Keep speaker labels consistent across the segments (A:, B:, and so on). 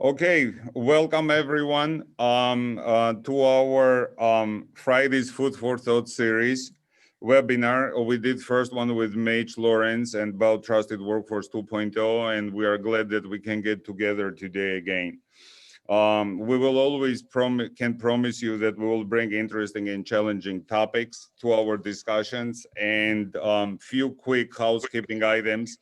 A: Okay, welcome everyone to our Friday's Food for Thought series webinar. We did first one with Mage Lawrence and about Trusted Workforce 2.0, and we are glad that we can get together today again. We will always can promise you that we will bring interesting and challenging topics to our discussions, and few quick housekeeping items.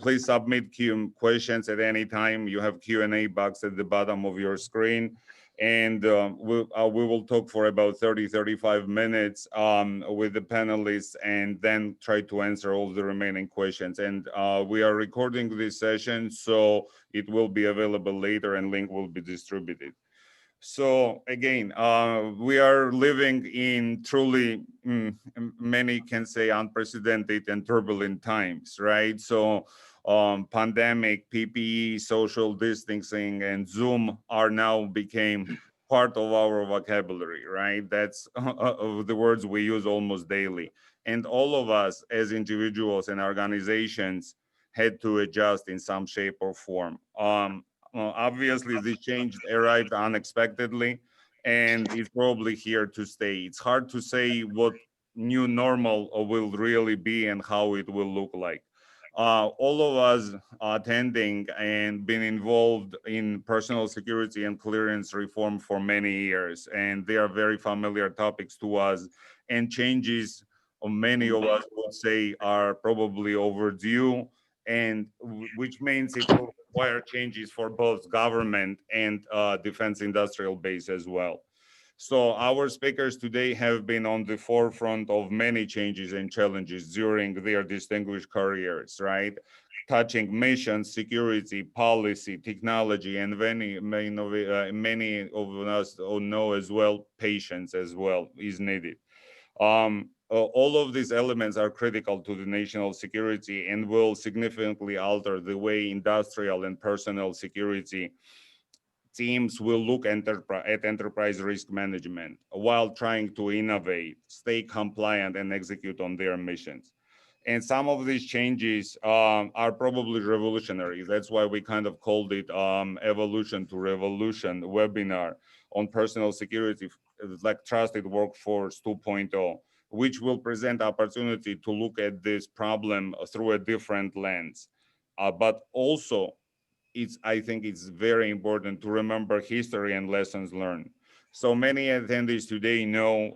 A: Please submit questions at any time. You have Q&A box at the bottom of your screen. And we will talk for about 35 minutes with the panelists and then try to answer all the remaining questions. And we are recording this session, so it will be available later and link will be distributed. So again, we are living in truly, many can say, unprecedented and turbulent times, right? So pandemic, PPE, social distancing, and Zoom are now became part of our vocabulary, right? That's the words we use almost daily. And all of us as individuals and organizations had to adjust in some shape or form. Obviously, this change arrived unexpectedly, and it's probably here to stay. It's hard to say what new normal will really be and how it will look like. All of us attending and been involved in personal security and clearance reform for many years, and they are very familiar topics to us, and changes many of us would say are probably overdue, and which means it will require changes for both government and defense industrial base as well. So our speakers today have been on the forefront of many changes and challenges during their distinguished careers, right? Touching mission, security, policy, technology, and many of us know as well, patience as well is needed. All of these elements are critical to the national security and will significantly alter the way industrial and personnel security teams will look at enterprise risk management while trying to innovate, stay compliant, and execute on their missions. And some of these changes are probably revolutionary. That's why we kind of called it Evolution to Revolution webinar on personal security, like Trusted Workforce 2.0, which will present opportunity to look at this problem through a different lens. But also, I think it's very important to remember history and lessons learned. So many attendees today know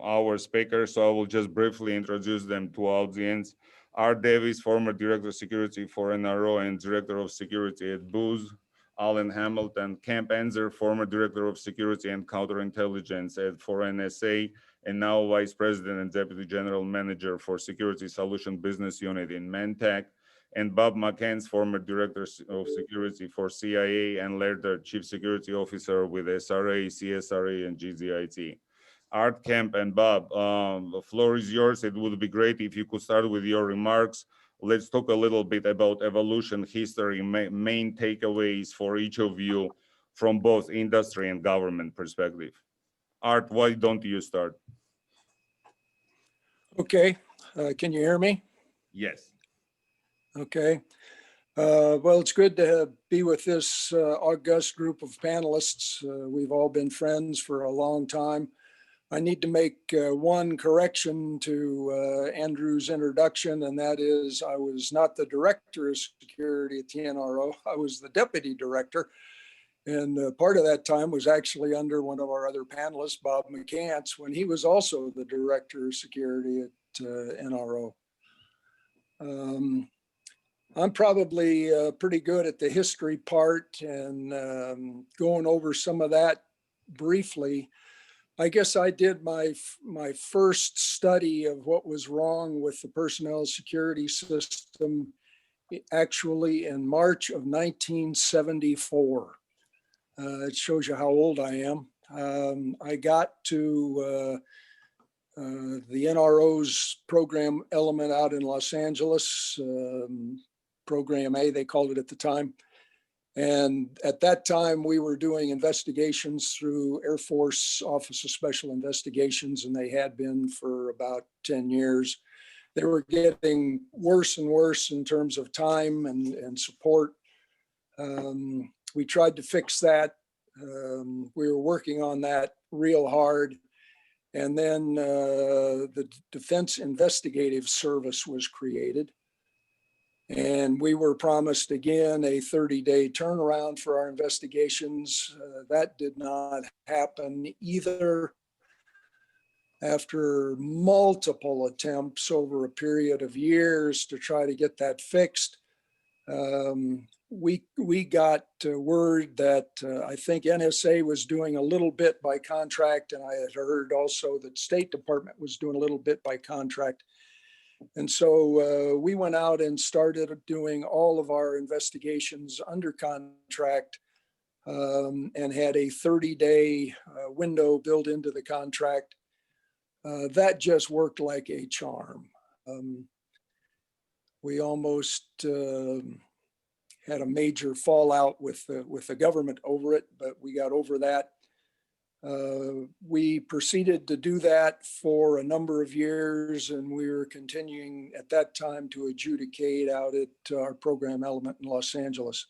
A: our speakers, so I will just briefly introduce them to our audience. Art Davis, former Director of Security for NRO and Director of Security at Booz. Alan Hamilton, Camp Enzer, former Director of Security and Counterintelligence for NSA, and now Vice President and Deputy General Manager for Security Solution Business Unit in Mentec, and Bob McCants, former Director of Security for CIA and later Chief Security Officer with SRA, CSRA, and GZIT. Art, Kemp, and Bob, the floor is yours. It would be great if you could start with your remarks. Let's talk a little bit about evolution, history, main takeaways for each of you from both industry and government perspective. Art, why don't you start?
B: Okay, can you hear me?
A: Yes.
B: Okay. Well, it's good to be with this august group of panelists. We've all been friends for a long time. I need to make one correction to Andrew's introduction, and that is I was not the Director of Security at the NRO. I was the Deputy Director. And part of that time was actually under one of our other panelists, Bob McCants, when he was also the Director of Security at NRO. I'm probably pretty good at the history part and going over some of that briefly. I guess I did my first study of what was wrong with the personnel security system actually in March of 1974. It shows you how old I am. I got to the NRO's program element out in Los Angeles, Program A, they called it at the time. And at that time, we were doing investigations through Air Force Office of Special Investigations, and they had been for about 10 years. They were getting worse and worse in terms of time and support. we tried to fix that. We were working on that real hard. And then the Defense Investigative Service was created. And we were promised again a 30-day turnaround for our investigations. That did not happen either. After multiple attempts over a period of years to try to get that fixed, we got word that I think NSA was doing a little bit by contract, and I had heard also that State Department was doing a little bit by contract. And so we went out and started doing all of our investigations under contract, and had a 30-day window built into the contract. That just worked like a charm. We almost had a major fallout with the government over it, but we got over that. We proceeded to do that for a number of years, and we were continuing at that time to adjudicate out at our program element in Los Angeles.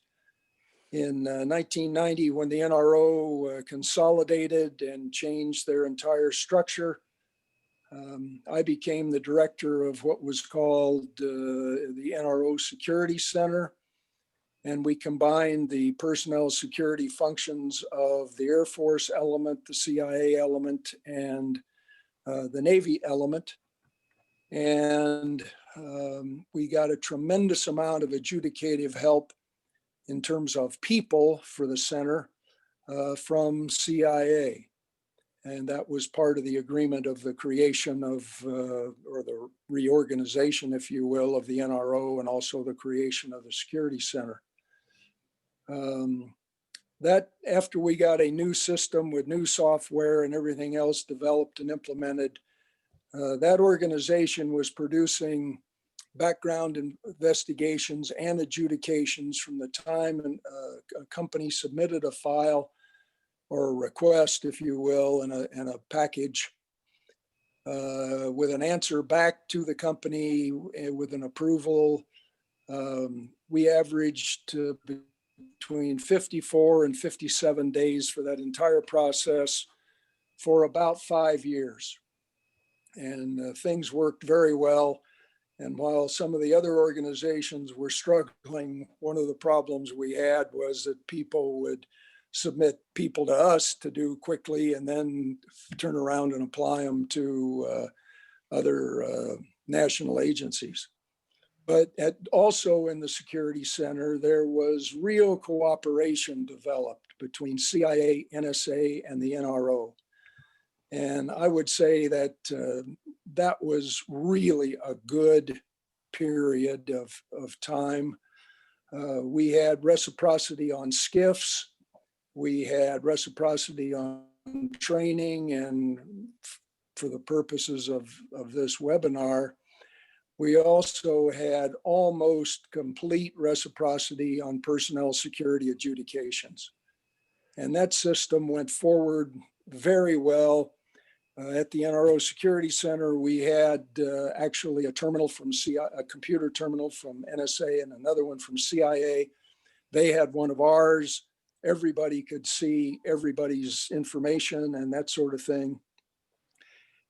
B: In 1990, when the NRO consolidated and changed their entire structure, I became the director of what was called the NRO Security Center. And we combined the personnel security functions of the Air Force element, the CIA element, and the Navy element. And we got a tremendous amount of adjudicative help in terms of people for the center from CIA. And that was part of the agreement of the creation of, or the reorganization, if you will, of the NRO, and also the creation of the Security Center. That after we got a new system with new software and everything else developed and implemented, that organization was producing background investigations and adjudications from the time a company submitted a file or a request, if you will, and a package with an answer back to the company with an approval. We averaged between 54 and 57 days for that entire process for about 5 years. And things worked very well. And while some of the other organizations were struggling, one of the problems we had was that people would submit people to us to do quickly and then turn around and apply them to other national agencies. But also in the Security Center, there was real cooperation developed between CIA, NSA, and the NRO. And I would say that that was really a good period of time. We had reciprocity on SCIFs. We had reciprocity on training, and for the purposes of this webinar, we also had almost complete reciprocity on personnel security adjudications. And that system went forward very well. At the NRO Security Center, we had actually a terminal from CIA, a computer terminal from NSA, and another one from CIA. They had one of ours. Everybody could see everybody's information and that sort of thing.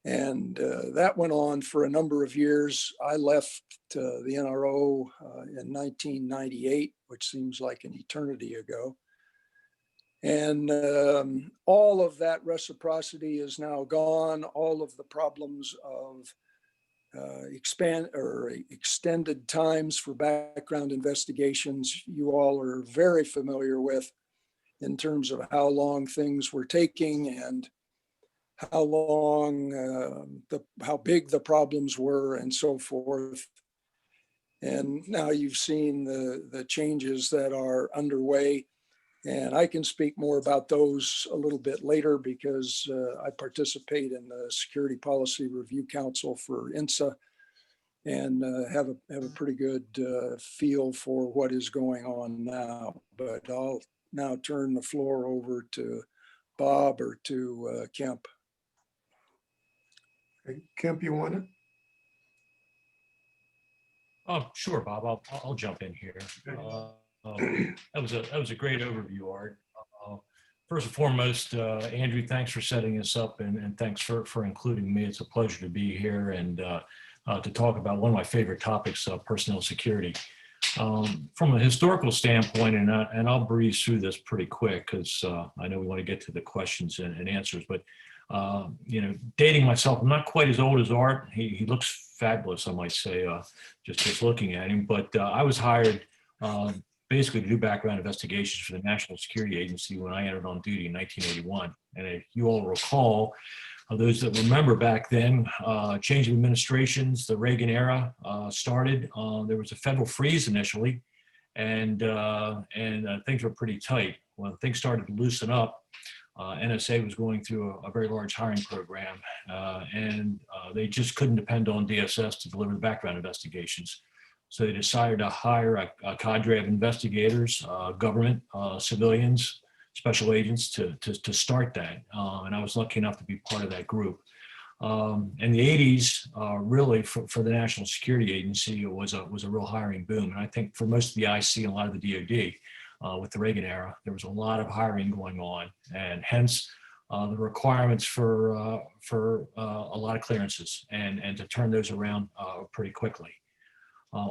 B: And that went on for a number of years. I left the NRO in 1998, which seems like an eternity ago. And all of that reciprocity is now gone. All of the problems of extended times for background investigations, you all are very familiar with in terms of how long things were taking and how long, how big the problems were and so forth. And now you've seen the changes that are underway. And I can speak more about those a little bit later because I participate in the Security Policy Review Council for INSA and have a pretty good feel for what is going on now. But I'll now turn the floor over to Bob or to Kemp.
C: Kemp, you want it?
D: Oh, sure, Bob. I'll jump in here.
C: That was a great overview, Art. Uh, First and foremost, Andrew, thanks for setting us up, and thanks for including me. It's a pleasure to be here and to talk about one of my favorite topics, personnel security. From a historical standpoint, and I'll breeze through this pretty quick because I know we want to get to the questions and answers, but dating myself, I'm not quite as old as Art. He looks fabulous, I might say, just looking at him. But I was hired basically to do background investigations for the National Security Agency when I entered on duty in 1981. And if you all recall, those that remember back then, change of administrations, the Reagan era started. There was a federal freeze initially, and things were pretty tight. When things started to loosen up, NSA was going through a very large hiring program, and they just couldn't depend on DSS to deliver the background investigations. So they decided to hire a cadre of investigators, government, civilians, special agents to start that. And I was lucky enough to be part of that group. In the 80s, really for the National Security Agency, it was a real hiring boom. And I think for most of the IC and a lot of the DoD, with the Reagan era, there was a lot of hiring going on, and hence the requirements for a lot of clearances and to turn those around pretty quickly.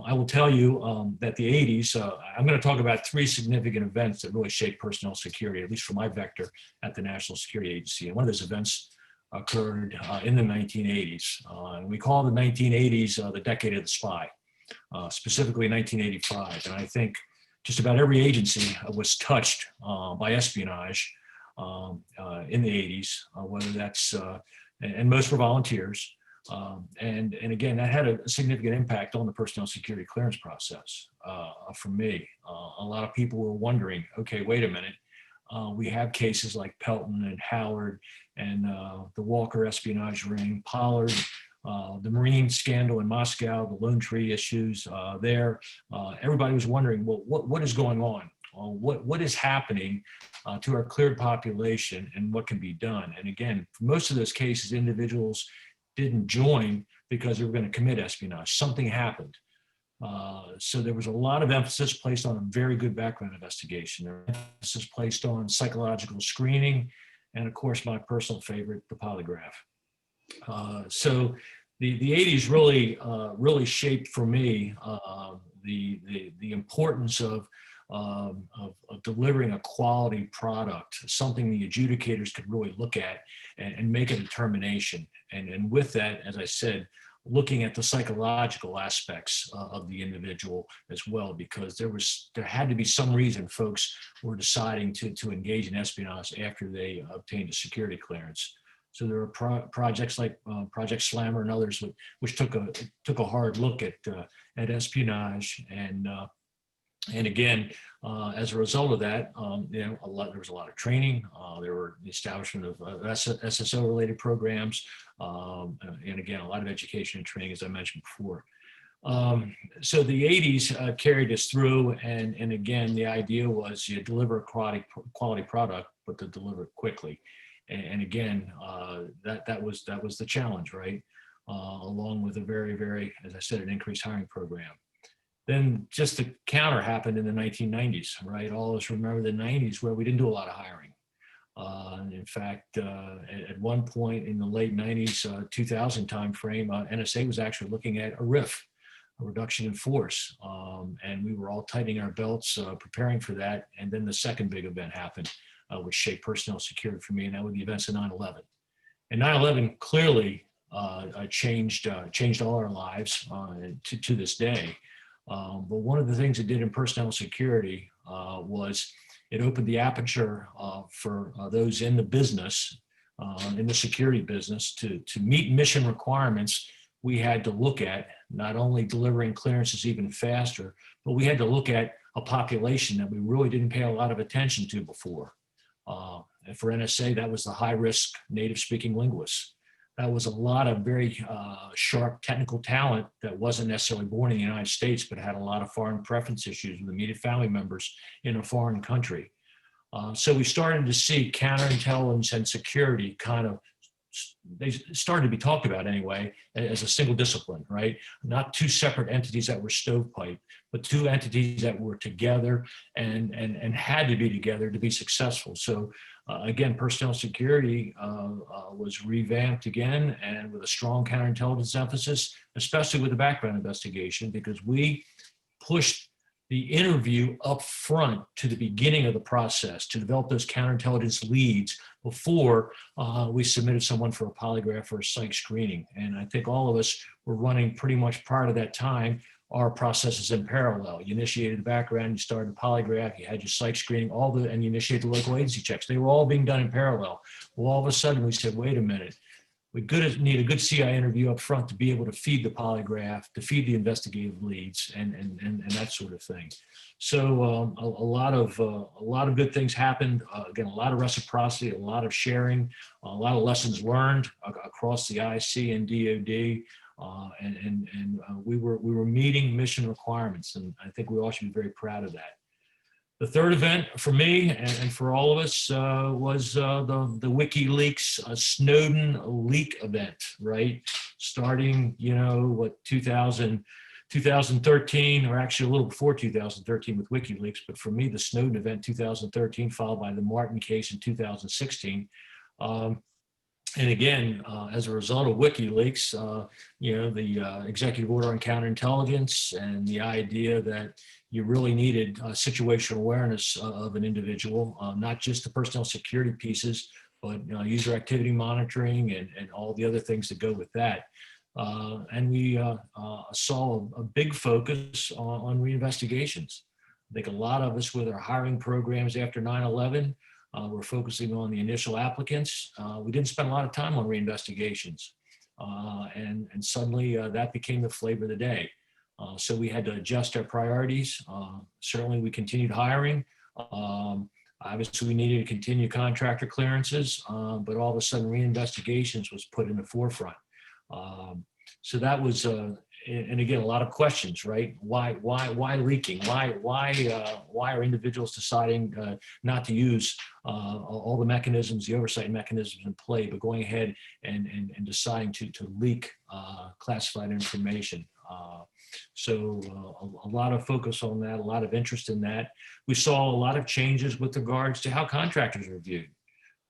C: I will tell you that the 80s, I'm going to talk about three significant events that really shaped personnel security, at least for my vector at the National Security Agency. And one of those events occurred in the 1980s. And we call the 1980s the decade of the spy, specifically 1985. And I think just about every agency was touched by espionage in the 80s, whether that's, and most were volunteers. And again, that had a significant impact on the personnel security clearance process for me. A lot of people were wondering, okay, wait a minute. We have cases like Pelton and Howard and the Walker espionage ring, Pollard, the Marine scandal in Moscow, the Lone Tree issues there. Everybody was wondering, well, what is going on? What is happening to our cleared population, and what can be done? And again, for most of those cases, individuals didn't join because they were going to commit espionage. Something happened. So there was a lot of emphasis placed on a very good background investigation. There was emphasis placed on psychological screening, and of course, my personal favorite, the polygraph. So the 80s really shaped for me the importance of delivering a quality product, something the adjudicators could really look at and make a determination. And with that, as I said, looking at the psychological aspects of the individual as well, because there had to be some reason folks were deciding to engage in espionage after they obtained a security clearance. So there were projects like Project Slammer and others which took a hard look at espionage, and again, as a result of that, there was a lot of training. There were the establishment of SSO-related programs, and again, a lot of education and training, as I mentioned before. So the 80s carried us through, and again, the idea was you deliver a quality product, but to deliver it quickly. And again, that was the challenge, right? Along with a very, as I said, an increased hiring program. Then just the counter happened in the 1990s, right? All of us remember the 90s where we didn't do a lot of hiring. In fact, at one point in the late 90s, 2000 timeframe, NSA was actually looking at a RIF, a reduction in force. And we were all tightening our belts, preparing for that. And then the second big event happened, which shaped personnel security for me, and that was the events of 9/11. And 9/11 clearly changed all our lives to this day. But one of the things it did in personnel security was it opened the aperture for those in the business, in the security business, to meet mission requirements. We had to look at not only delivering clearances even faster, but we had to look at a population that we really didn't pay a lot of attention to before. And for NSA, that was the high-risk native-speaking linguists. That was a lot of very sharp technical talent that wasn't necessarily born in the United States, but had a lot of foreign preference issues with immediate family members in a foreign country. So we started to see counterintelligence and security kind of they started to be talked about anyway as a single discipline, right? Not two separate entities that were stovepipe, but two entities that were together and had to be together to be successful. So again, personnel security was revamped again, and with a strong counterintelligence emphasis, especially with the background investigation, because we pushed the interview up front to the beginning of the process to develop those counterintelligence leads before we submitted someone for a polygraph or a psych screening. And I think all of us were running pretty much prior to that time our processes in parallel. You initiated the background, you started the polygraph, you had your psych screening, and you initiated the local agency checks. They were all being done in parallel. Well, all of a sudden we said, wait a minute, we need a good CI interview up front to be able to feed the polygraph, to feed the investigative leads, and that sort of thing. So a lot of good things happened. Again, a lot of reciprocity, a lot of sharing, a lot of lessons learned across the IC and DoD, we were meeting mission requirements, and I think we all should be very proud of that. The third event for me and for all of us was the WikiLeaks Snowden leak event, right? Starting, 2013, or actually a little before 2013 with WikiLeaks, but for me, the Snowden event 2013, followed by the Martin case in 2016. And again, as a result of WikiLeaks, the executive order on counterintelligence and the idea that you really needed situational awareness of an individual, not just the personnel security pieces, but user activity monitoring and all the other things that go with that. And we saw a big focus on reinvestigations. I think a lot of us with our hiring programs after 9/11, we're focusing on the initial applicants. We didn't spend a lot of time on reinvestigations. And suddenly that became the flavor of the day. So we had to adjust our priorities. Certainly we continued hiring. Obviously we needed to continue contractor clearances, but all of a sudden reinvestigations was put in the forefront. So that was, and again, a lot of questions, right? Why leaking? Why are individuals deciding not to use all the mechanisms, the oversight mechanisms in play, but going ahead and deciding to leak classified information? So a lot of focus on that, a lot of interest in that. We saw a lot of changes with regards to how contractors are viewed,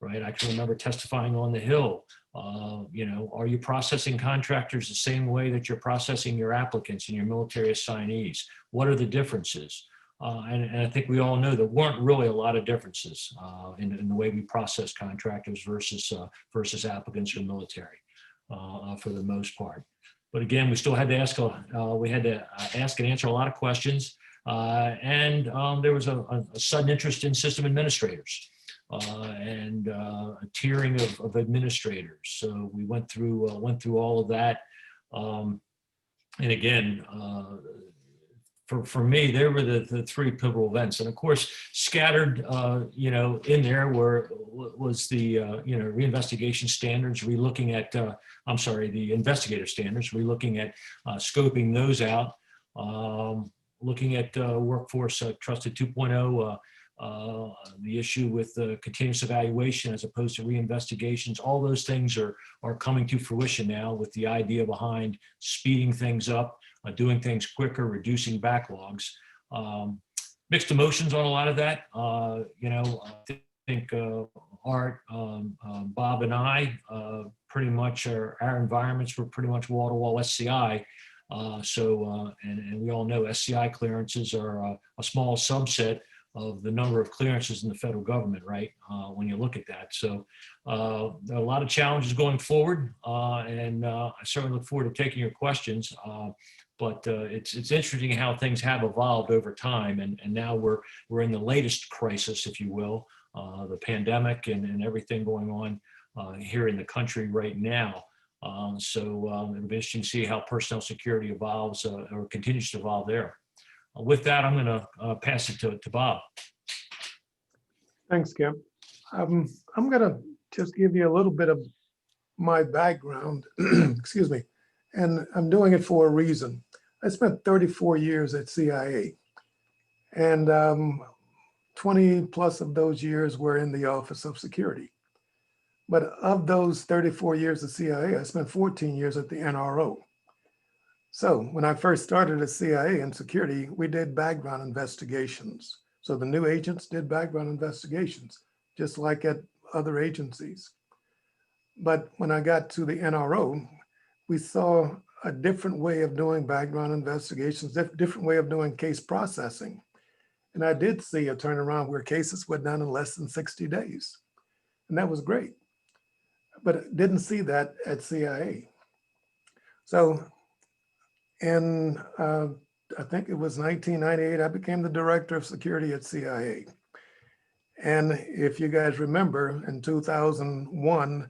C: right? I can remember testifying on the Hill. Are you processing contractors the same way that you're processing your applicants and your military assignees? What are the differences? And I think we all know there weren't really a lot of differences in the way we process contractors versus applicants or military for the most part. But again, we still had to ask, ask and answer a lot of questions. And there was a sudden interest in system administrators. And a tiering of administrators. So we went through all of that. And again, for me, there were the three pivotal events. And of course, scattered, in there was the, reinvestigation standards, relooking at, the investigator standards, relooking at scoping those out, looking at workforce trusted 2.0, the issue with the continuous evaluation as opposed to reinvestigations. All those things are coming to fruition now with the idea behind speeding things up, doing things quicker, reducing backlogs. Mixed emotions on a lot of that. I think Art, Bob and I, pretty much our environments were pretty much wall-to-wall SCI. And we all know SCI clearances are a small subset of the number of clearances in the federal government, right? When you look at that. So there are a lot of challenges going forward, and I certainly look forward to taking your questions. But it's interesting how things have evolved over time, and now we're in the latest crisis, if you will, the pandemic and everything going on here in the country right now. So it'll be interesting to see how personnel security evolves or continues to evolve there. With that, I'm going to pass it to Bob.
D: Thanks, Kim. I'm going to just give you a little bit of my background, excuse me, and I'm doing it for a reason. I spent 34 years at CIA, and 20 plus of those years were in the Office of Security. But of those 34 years at CIA, I spent 14 years at the NRO. So when I first started at CIA in security, we did background investigations. So the new agents did background investigations, just like at other agencies. But when I got to the NRO, we saw a different way of doing background investigations, different way of doing case processing. And I did see a turnaround where cases were done in less than 60 days. And that was great. But I didn't see that at CIA. So in, I think it was 1998, I became the director of security at CIA. And if you guys remember, in 2001,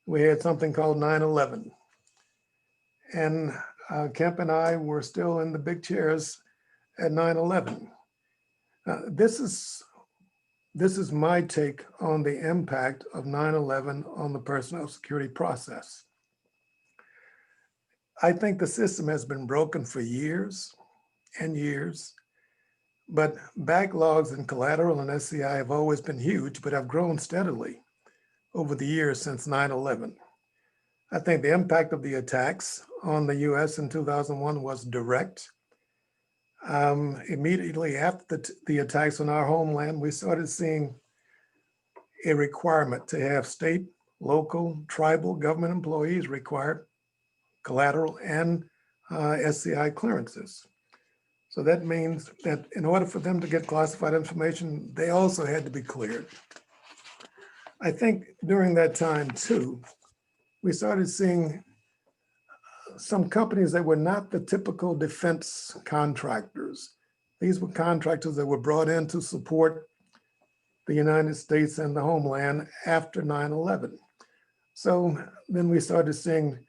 D: we had something called 9/11. And Kemp and I were still in the big chairs at 9/11. This is my take on the impact of 9/11 on the personnel security process. I think the system has been broken for years and years, but backlogs in collateral and SCI have always been huge, but have grown steadily over the years since 9/11. I think the impact of the attacks on the US in 2001 was direct. Immediately after the attacks on our homeland, we started seeing a requirement to have state, local, tribal government employees require collateral and SCI clearances. So that means that in order for them to get classified information, they also had to be cleared. I think during that time too, we started seeing some companies that were not the typical defense contractors. These were contractors that were brought in to support the United States and the homeland after 9/11. So then we started seeing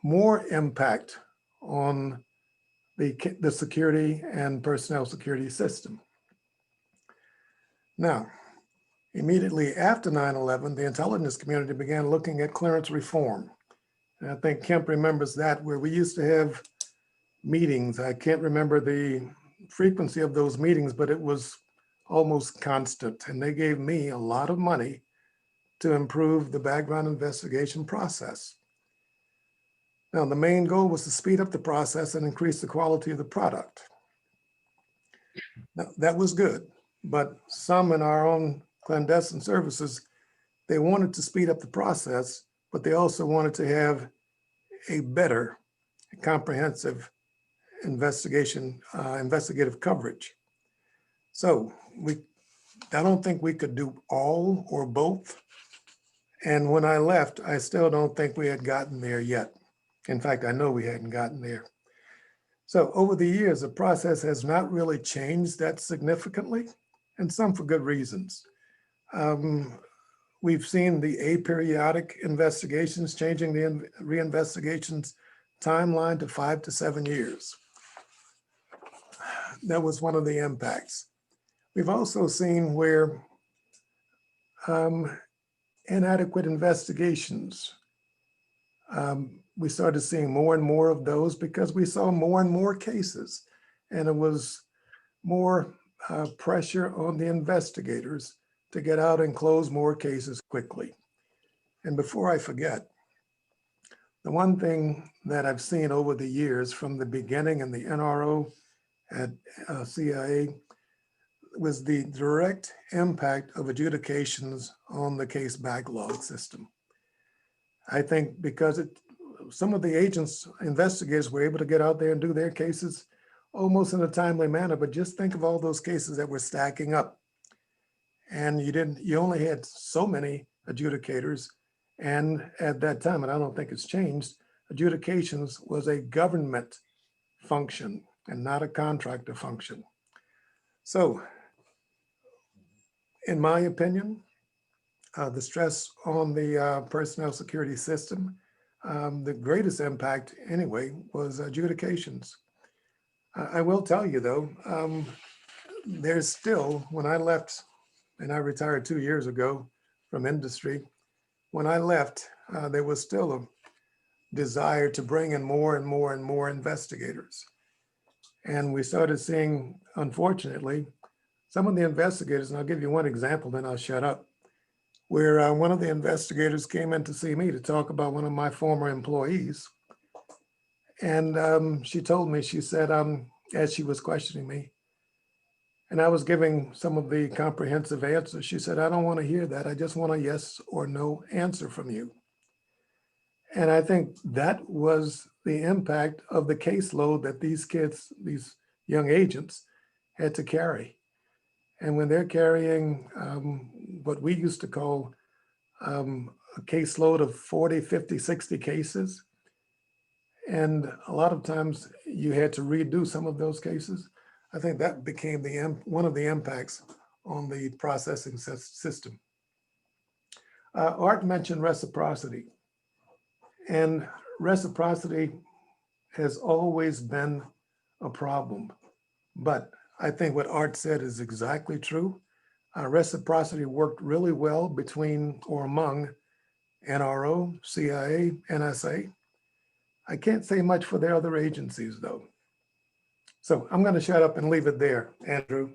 D: more impact on the security and personnel security system. Now, immediately after 9/11, the intelligence community began looking at clearance reform. And I think Kemp remembers that, where we used to have meetings. I can't remember the frequency of those meetings, but it was almost constant. And they gave me a lot of money to improve the background investigation process. Now, the main goal was to speed up the process and increase the quality of the product. Now, that was good, but some in our own clandestine services, they wanted to speed up the process, but they also wanted to have a better, comprehensive investigative coverage. So I don't think we could do all or both. And when I left, I still don't think we had gotten there yet. In fact, I know we hadn't gotten there. So over the years, the process has not really changed that significantly, and some for good reasons. We've seen the aperiodic investigations changing the reinvestigations timeline to 5 to 7 years. That was one of the impacts. We've also seen where inadequate investigations, we started seeing more and more of those because we saw more and more cases, and it was more pressure on the investigators to get out and close more cases quickly. And before I forget, the one thing that I've seen over the years from the beginning in the NRO at CIA was the direct impact of adjudications on the case backlog system. I think because some of the agents, investigators were able to get out there and do their cases almost in a timely manner, but just think of all those cases that were stacking up. And you only had so many adjudicators. And at that time, and I don't think it's changed, adjudications was a government function and not a contractor function. So in my opinion, the stress on the personnel security system, the greatest impact anyway was adjudications. I will tell you though, there's still, when I left, and I retired 2 years ago from industry, when I left, there was still a desire to bring in more and more and more investigators. And we started seeing, unfortunately, some of the investigators, and I'll give you one example, then I'll shut up. where one of the investigators came in to see me to talk about one of my former employees. And she told me, she said, as she was questioning me, and I was giving some of the comprehensive answers, she said, I don't want to hear that. I just want a yes or no answer from you. And I think that was the impact of the caseload that these kids, these young agents, had to carry. And when they're carrying what we used to call a caseload of 40, 50, 60 cases, and a lot of times you had to redo some of those cases, I think that became one of the impacts on the processing system. Art mentioned reciprocity, and reciprocity has always been a problem. But I think what Art said is exactly true. Reciprocity worked really well between or among NRO, CIA, NSA. I can't say much for the other agencies, though. So I'm going to shut up and leave it there, Andrew.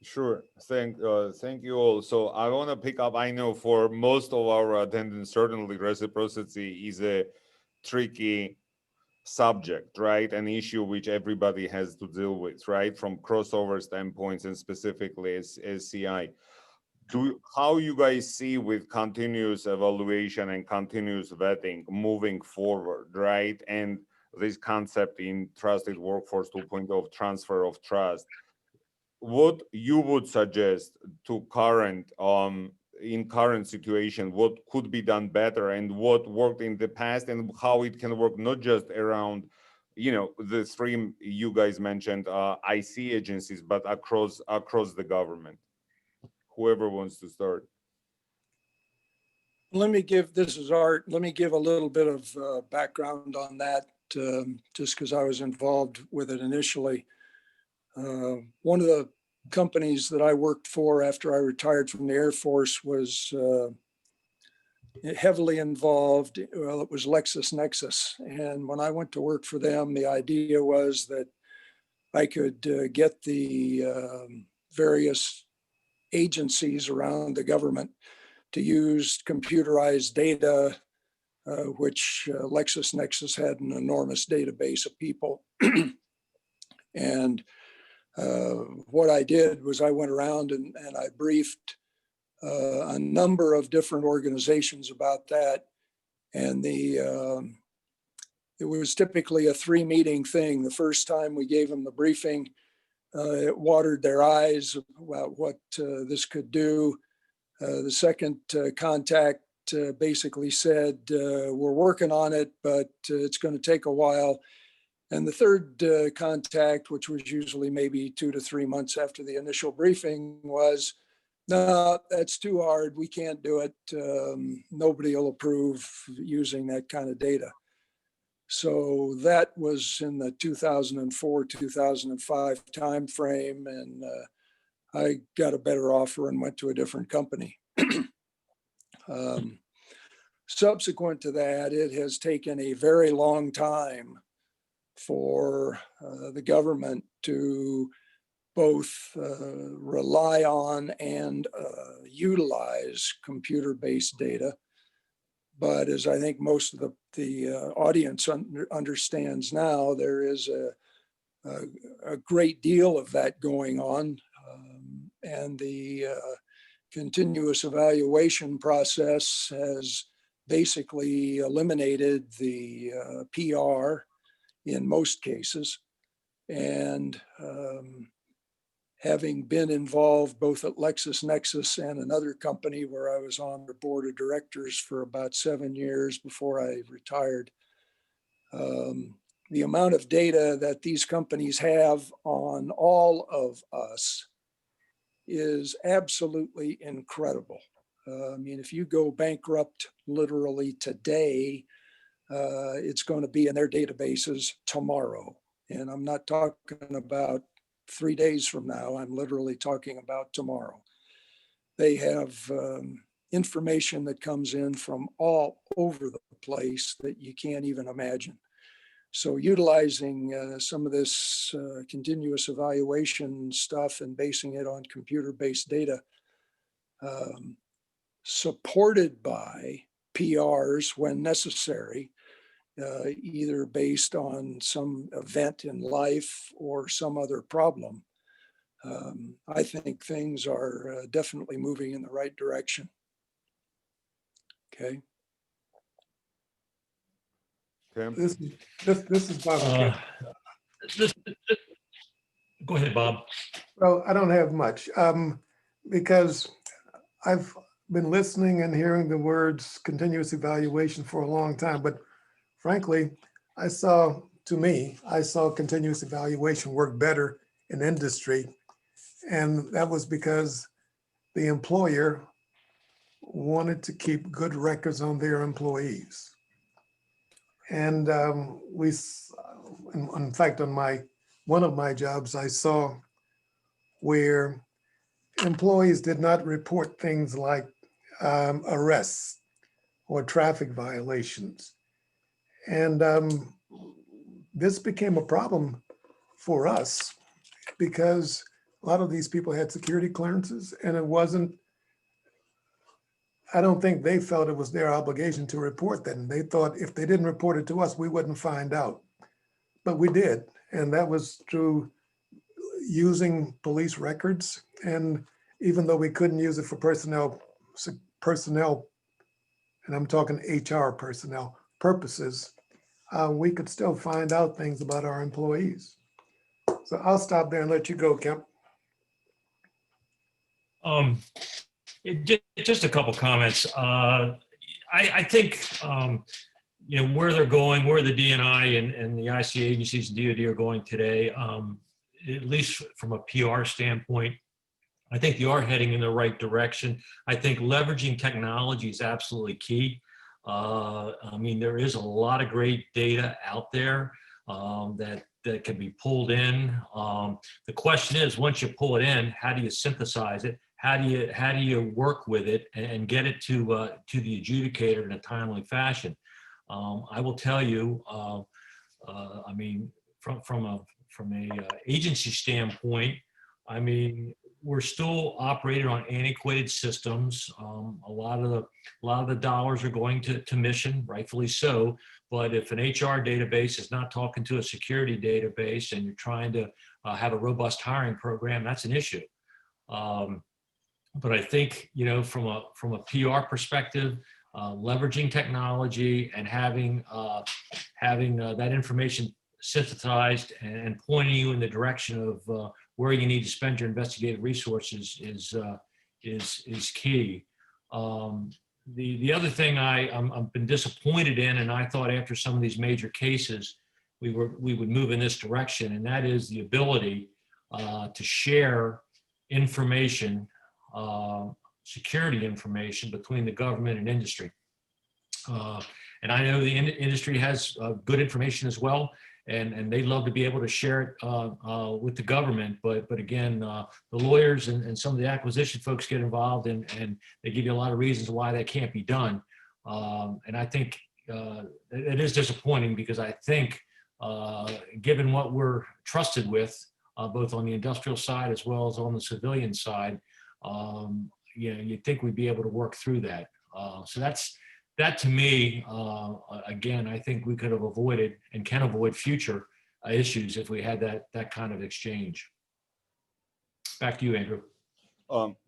A: Sure. Thank you all. So I want to pick up, I know for most of our attendants, certainly reciprocity is a tricky subject, right? An issue which everybody has to deal with, right? From crossover standpoints and specifically as CI. How you guys see with continuous evaluation and continuous vetting moving forward, right? And this concept in Trusted Workforce 2.0 of transfer of trust, what you would suggest to in current situation, what could be done better and what worked in the past and how it can work not just around, the three you guys mentioned, IC agencies, but across the government? Whoever wants to start.
B: This is Art. Let me give a little bit of background on that, just because I was involved with it initially. One of the companies that I worked for after I retired from the Air Force was heavily involved. Well, it was LexisNexis. And when I went to work for them, the idea was that I could get the various agencies around the government to use computerized data, which LexisNexis had an enormous database of people. And what I did was I went around and I briefed a number of different organizations about that. And it was typically a 3-meeting thing. The first time we gave them the briefing, it watered their eyes about what this could do. The second contact basically said, we're working on it, but it's going to take a while. And the third contact, which was usually maybe 2 to 3 months after the initial briefing, was, no, that's too hard. We can't do it. Nobody will approve using that kind of data. So that was in the 2004, 2005 timeframe. And I got a better offer and went to a different company. Subsequent to that, it has taken a very long time for the government to both rely on and utilize computer-based data. But as I think most of the audience understands now, there is a great deal of that going on. And the continuous evaluation process has basically eliminated the PR in most cases. And having been involved both at LexisNexis and another company where I was on the board of directors for about 7 years before I retired, the amount of data that these companies have on all of us is absolutely incredible. I mean, if you go bankrupt literally today, it's going to be in their databases tomorrow. And I'm not talking about 3 days from now. I'm literally talking about tomorrow. They have information that comes in from all over the place that you can't even imagine. So utilizing some of this continuous evaluation stuff and basing it on computer-based data supported by PRs when necessary, either based on some event in life or some other problem. I think things are definitely moving in the right direction. Okay.
A: Okay.
D: This is Bob.
C: Uh, this- Go ahead, Bob.
D: Well, I don't have much, because I've been listening and hearing the words continuous evaluation for a long time, but frankly, I saw continuous evaluation work better in industry. And that was because the employer wanted to keep good records on their employees. And in fact, on one of my jobs, I saw where employees did not report things like arrests or traffic violations. And this became a problem for us because a lot of these people had security clearances, and I don't think they felt it was their obligation to report that. And they thought if they didn't report it to us, we wouldn't find out. But we did. And that was through using police records. And even though we couldn't use it for personnel, and I'm talking HR personnel purposes, we could still find out things about our employees. So I'll stop there and let you go, Kemp.
C: Just a couple comments. I think where they're going, where the DNI and the IC agencies and DoD are going today, at least from a PR standpoint, I think they are heading in the right direction. I think leveraging technology is absolutely key. I mean, there is a lot of great data out there that can be pulled in. The question is, once you pull it in, how do you synthesize it? How do you work with it and get it to the adjudicator in a timely fashion? I will tell you, I mean, from a agency standpoint, I mean, we're still operating on antiquated systems. A lot of the dollars are going to mission, rightfully so. But if an HR database is not talking to a security database, and you're trying to have a robust hiring program, that's an issue. But I think, from a PR perspective, leveraging technology and having that information synthesized and pointing you in the direction of where you need to spend your investigative resources is key. The other thing I've been disappointed in, and I thought after some of these major cases we would move in this direction, and that is the ability to share information, security information between the government and industry. And I know the industry has good information as well, and they'd love to be able to share it with the government. But again, the lawyers and some of the acquisition folks get involved, and they give you a lot of reasons why that can't be done. And I think it is disappointing, because I think given what we're trusted with, both on the industrial side as well as on the civilian side, you'd think we'd be able to work through that. So that to me, again, I think we could have avoided and can avoid future issues if we had that kind of exchange. Back to you, Andrew.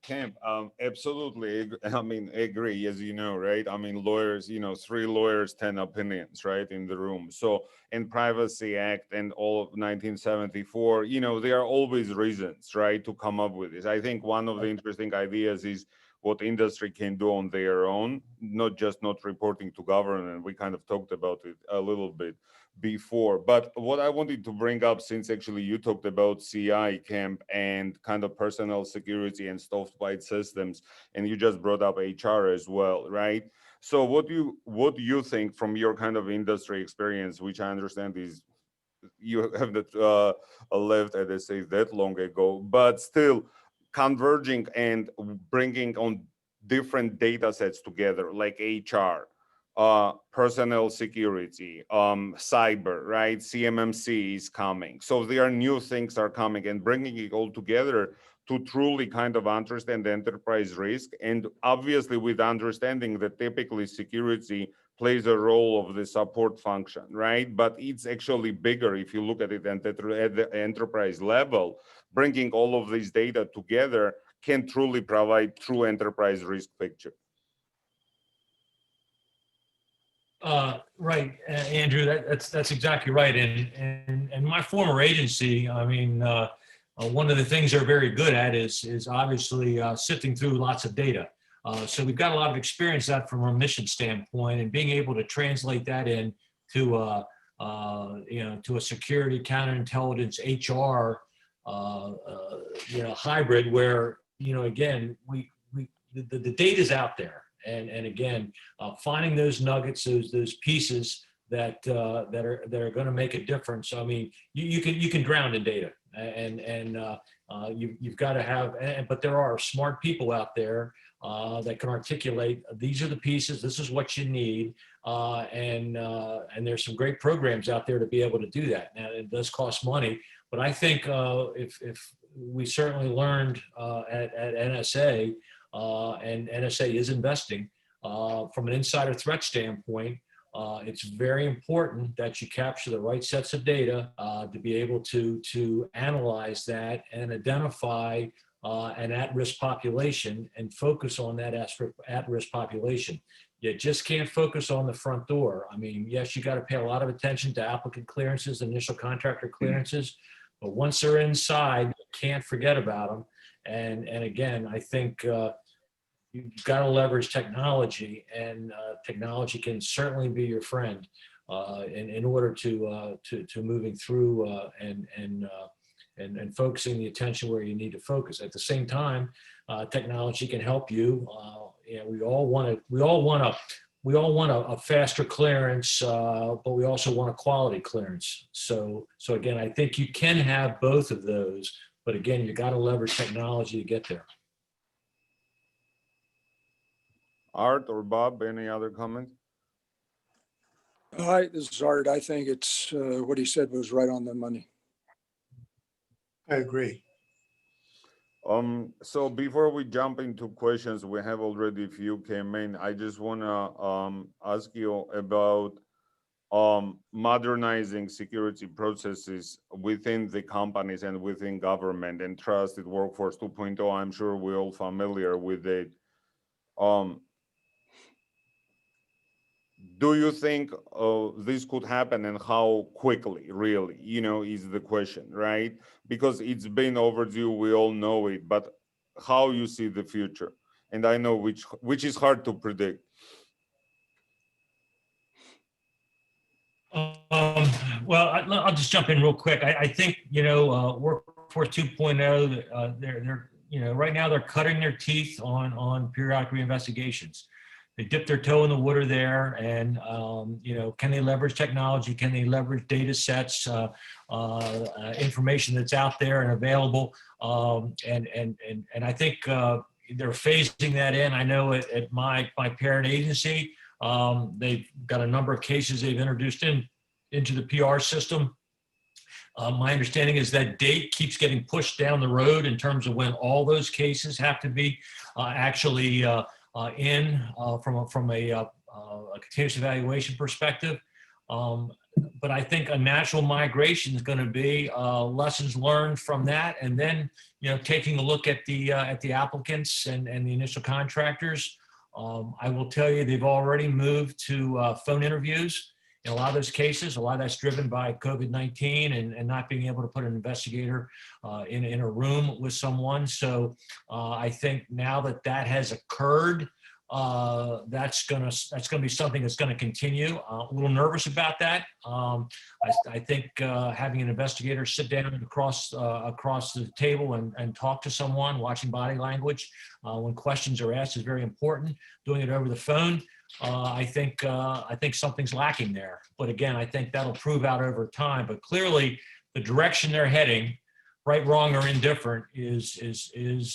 A: Camp, absolutely. I mean, agree, as you know, right? I mean, lawyers, 3 lawyers, 10 opinions, right, in the room. So in Privacy Act and all of 1974, there are always reasons, right, to come up with this. I think one of the interesting ideas is what industry can do on their own, not reporting to government. We kind of talked about it a little bit before. But what I wanted to bring up, since actually you talked about CI, Camp, and kind of personnel security and stovepipe systems, and you just brought up HR as well, right? So what do you think from your kind of industry experience, which I understand is you haven't lived at SA that long ago, but still converging and bringing on different data sets together, like HR, personnel security, cyber, right? CMMC is coming. So there are new things are coming, and bringing it all together to truly kind of understand the enterprise risk. And obviously with understanding that typically security plays a role of the support function, right? But it's actually bigger if you look at it at the enterprise level. Bringing all of these data together can truly provide true enterprise risk picture.
C: Right, Andrew, that's exactly right. And my former agency, I mean, one of the things they're very good at is obviously sifting through lots of data. So we've got a lot of experience that from a mission standpoint, and being able to translate that in to to a security, counterintelligence, HR hybrid, where again the data's out there. And again, finding those nuggets, those pieces that are going to make a difference. I mean, you can drown in data, and you've got to have. But there are smart people out there that can articulate, these are the pieces, this is what you need, and there's some great programs out there to be able to do that. Now, it does cost money, but I think if we certainly learned at NSA. And NSA is investing from an insider threat standpoint. It's very important that you capture the right sets of data to be able to analyze that and identify an at-risk population and focus on that at-risk population. You just can't focus on the front door. I mean, yes, you got to pay a lot of attention to applicant clearances, initial contractor clearances, but once they're inside, you can't forget about them. And again, I think you've got to leverage technology, and technology can certainly be your friend in order to moving through and focusing the attention where you need to focus. At the same time, technology can help you. We all want a faster clearance, but we also want a quality clearance. So again, I think you can have both of those, but again, you got to leverage technology to get there.
A: Art or Bob, any other comments?
B: Hi, this is Art. I think it's what he said was right on the money.
D: I agree.
A: So before we jump into questions, we have already a few came in. I just want to ask you about modernizing security processes within the companies and within government and trusted workforce 2.0. I'm sure we're all familiar with it. Do you think this could happen, and how quickly, really, is the question, right? Because it's been overdue, we all know it, but how you see the future? And I know which is hard to predict.
C: Well, I'll just jump in real quick. I think, Workforce 2.0, they're right now they're cutting their teeth on periodic reinvestigations. They dip their toe in the water there, and can they leverage technology? Can they leverage data sets, information that's out there and available? And I think they're phasing that in. I know at my parent agency, they've got a number of cases they've introduced into the PR system. My understanding is that date keeps getting pushed down the road in terms of when all those cases have to be actually from a continuous evaluation perspective. But I think a natural migration is going to be lessons learned from that, and then taking a look at the applicants and the initial contractors. I will tell you, they've already moved to phone interviews. In a lot of those cases, a lot of that's driven by COVID-19 and not being able to put an investigator in a room with someone. So I think now that has occurred, that's gonna be something that's gonna continue. A little nervous about that. I think having an investigator sit down across the table and talk to someone, watching body language when questions are asked is very important. Doing it over the phone, I think something's lacking there. But again, I think that'll prove out over time. But clearly, the direction they're heading, right, wrong, or indifferent, is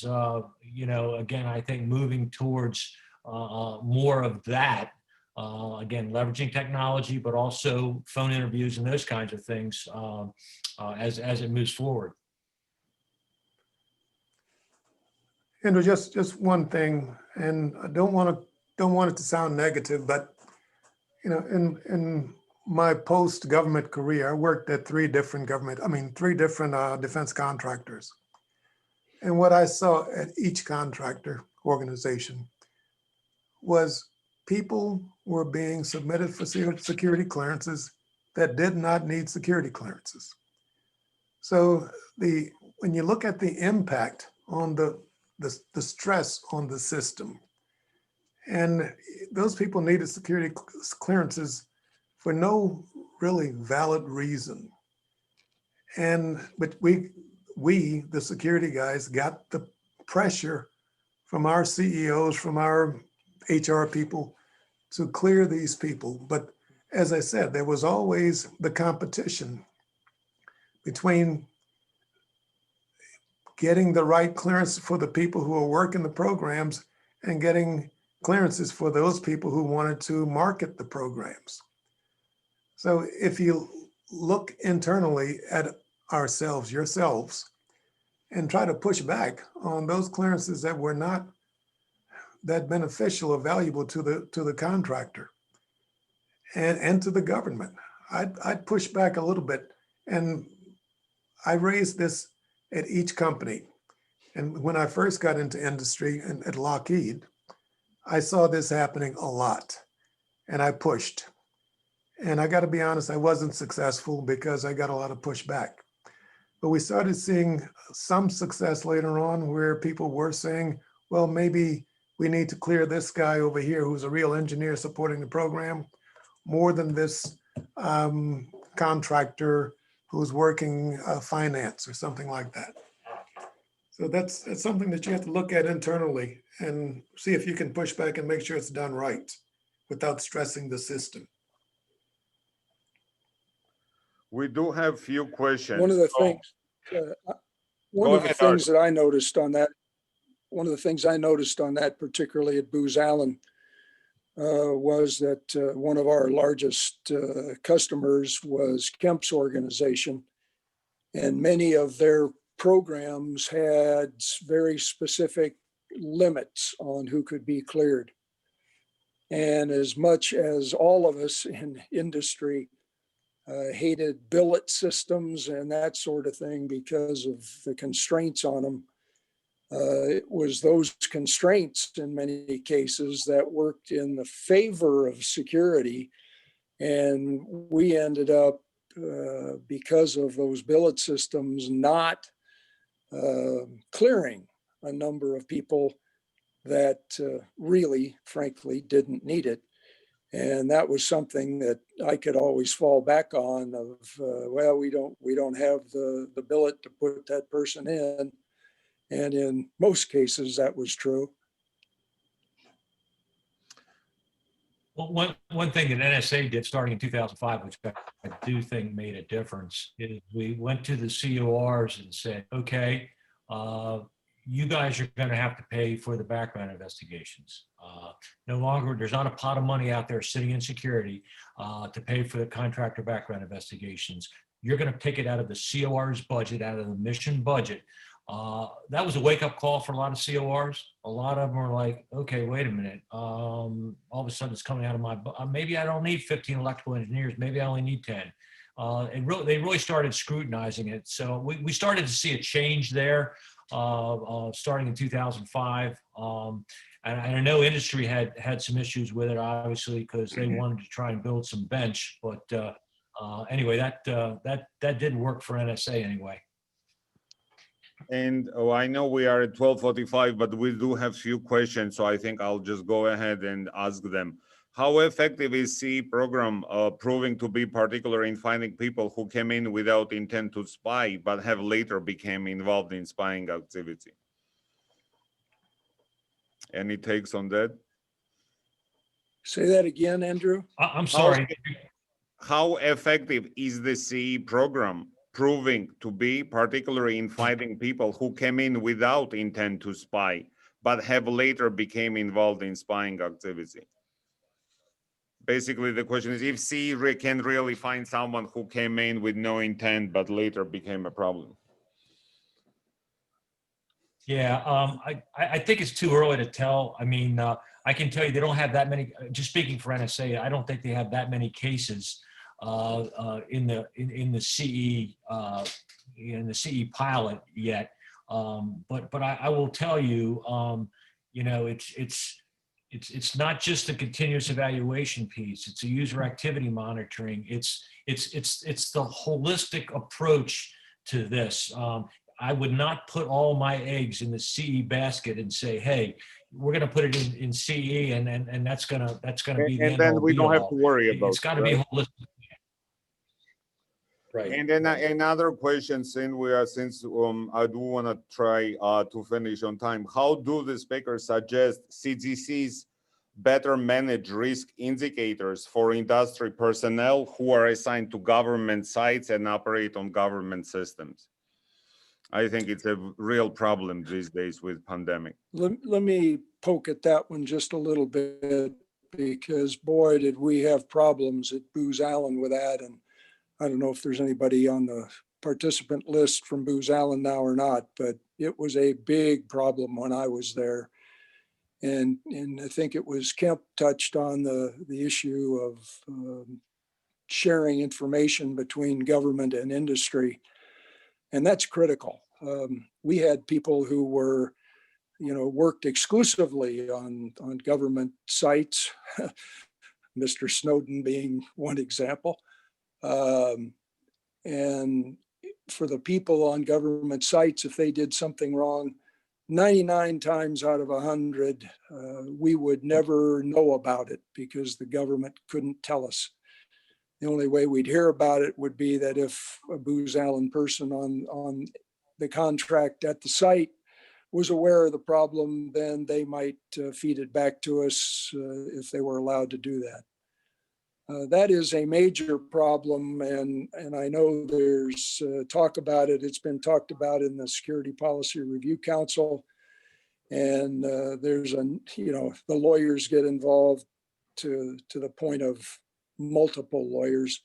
C: again, I think moving towards more of that. Again, leveraging technology, but also phone interviews and those kinds of things as it moves forward.
D: Andrew, just one thing, and I don't want it to sound negative, but you know, in my post-government career, I worked at three different defense contractors. And what I saw at each contractor organization was people were being submitted for security clearances that did not need security clearances. So when you look at the impact on the stress on the system, and those people needed security clearances for no really valid reason. But we, the security guys, got the pressure from our CEOs, from our HR people to clear these people. But as I said, there was always the competition between getting the right clearance for the people who are working the programs and getting clearances for those people who wanted to market the programs. So if you look internally at yourselves, and try to push back on those clearances that were not that beneficial or valuable to the contractor and to the government, I'd push back a little bit. And I raised this at each company. And when I first got into industry and at Lockheed, I saw this happening a lot, and I pushed. And I got to be honest, I wasn't successful because I got a lot of pushback. But we started seeing some success later on where people were saying, well, maybe we need to clear this guy over here who's a real engineer supporting the program more than this contractor who's working finance or something like that. So that's something that you have to look at internally and see if you can push back and make sure it's done right without stressing the system.
A: We do have few questions.
B: One of the
A: So-
B: things,
A: Go ahead, Art.
B: that I noticed on that, one of the things I noticed on that, particularly at Booz Allen, was that one of our largest customers was Kemp's organization, and many of their programs had very specific limits on who could be cleared. And as much as all of us in industry hated billet systems and that sort of thing because of the constraints on them, it was those constraints in many cases that worked in the favor of security. And we ended up, because of those billet systems, not clearing a number of people that really, frankly, didn't need it. And that was something that I could always fall back on of, well, we don't have the billet to put that person in. And in most cases, that was true.
C: Well, one thing that NSA did starting in 2005, which I do think made a difference, is we went to the CORs and said, okay, you guys are going to have to pay for the background investigations. No longer, there's not a pot of money out there sitting in security to pay for the contractor background investigations. You're going to take it out of the COR's budget, out of the mission budget. That was a wake-up call for a lot of CORs. A lot of them were like, okay, wait a minute. All of a sudden it's coming out of my, maybe I don't need 15 electrical engineers. Maybe I only need 10. They really started scrutinizing it. So we started to see a change there starting in 2005. And I know industry had some issues with it, obviously, because they wanted to try and build some bench. But anyway, that didn't work for NSA anyway.
A: And I know we are at 12:45, but we do have few questions, so I think I'll just go ahead and ask them. How effective is CE program proving to be, particularly in finding people who came in without intent to spy, but have later became involved in spying activity? Any takes on that?
B: Say that again, Andrew.
C: I'm sorry.
A: How effective is the CE program proving to be, particularly in finding people who came in without intent to spy, but have later became involved in spying activity? Basically, the question is if CE can really find someone who came in with no intent, but later became a problem.
C: Yeah, I think it's too early to tell. I mean, I can tell you they don't have that many. Just speaking for NSA, I don't think they have that many cases in the CE pilot yet. But I will tell you, it's not just the continuous evaluation piece. It's a user activity monitoring. It's the holistic approach to this. I would not put all my eggs in the CE basket and say, hey, we're going to put it in CE and that's gonna be the
A: And
C: end
A: then
C: all
A: we
C: be
A: don't have
C: all.
A: to worry about
C: It's got to
A: it,
C: be
A: right?
C: holistic. Right.
A: And then another question, since I do want to try to finish on time. How do the speakers suggest CGCs better manage risk indicators for industry personnel who are assigned to government sites and operate on government systems? I think it's a real problem these days with pandemic.
B: Let me poke at that one just a little bit, because boy, did we have problems at Booz Allen with that. And I don't know if there's anybody on the participant list from Booz Allen now or not, but it was a big problem when I was there. And I think it was Kemp touched on the issue of sharing information between government and industry. And that's critical. We had people who were, worked exclusively on government sites, Mr. Snowden being one example. And for the people on government sites, if they did something wrong, 99 times out of 100, we would never know about it because the government couldn't tell us. The only way we'd hear about it would be that if a Booz Allen person on the contract at the site was aware of the problem, then they might feed it back to us if they were allowed to do that. That is a major problem, and I know there's talk about it. It's been talked about in the Security Policy Review Council, and there's the lawyers get involved to the point of multiple lawyers,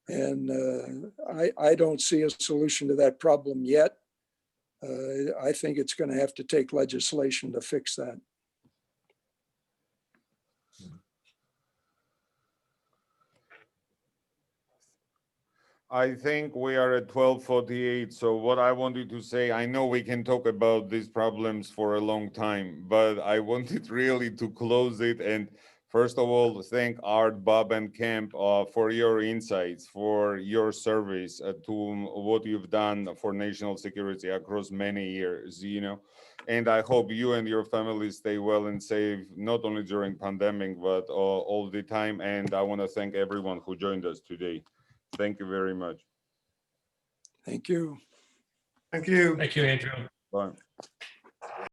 B: and I don't see a solution to that problem yet. I think it's going to have to take legislation to fix that.
A: I think we are at 12:48. So what I wanted to say, I know we can talk about these problems for a long time, but I wanted really to close it. And first of all, thank Art, Bob, and Kemp for your insights, for your service to what you've done for national security across many years, And I hope you and your family stay well and safe, not only during pandemic, but all the time. And I want to thank everyone who joined us today. Thank you very much.
B: Thank you.
D: Thank you.
C: Thank you, Andrew.
A: Bye.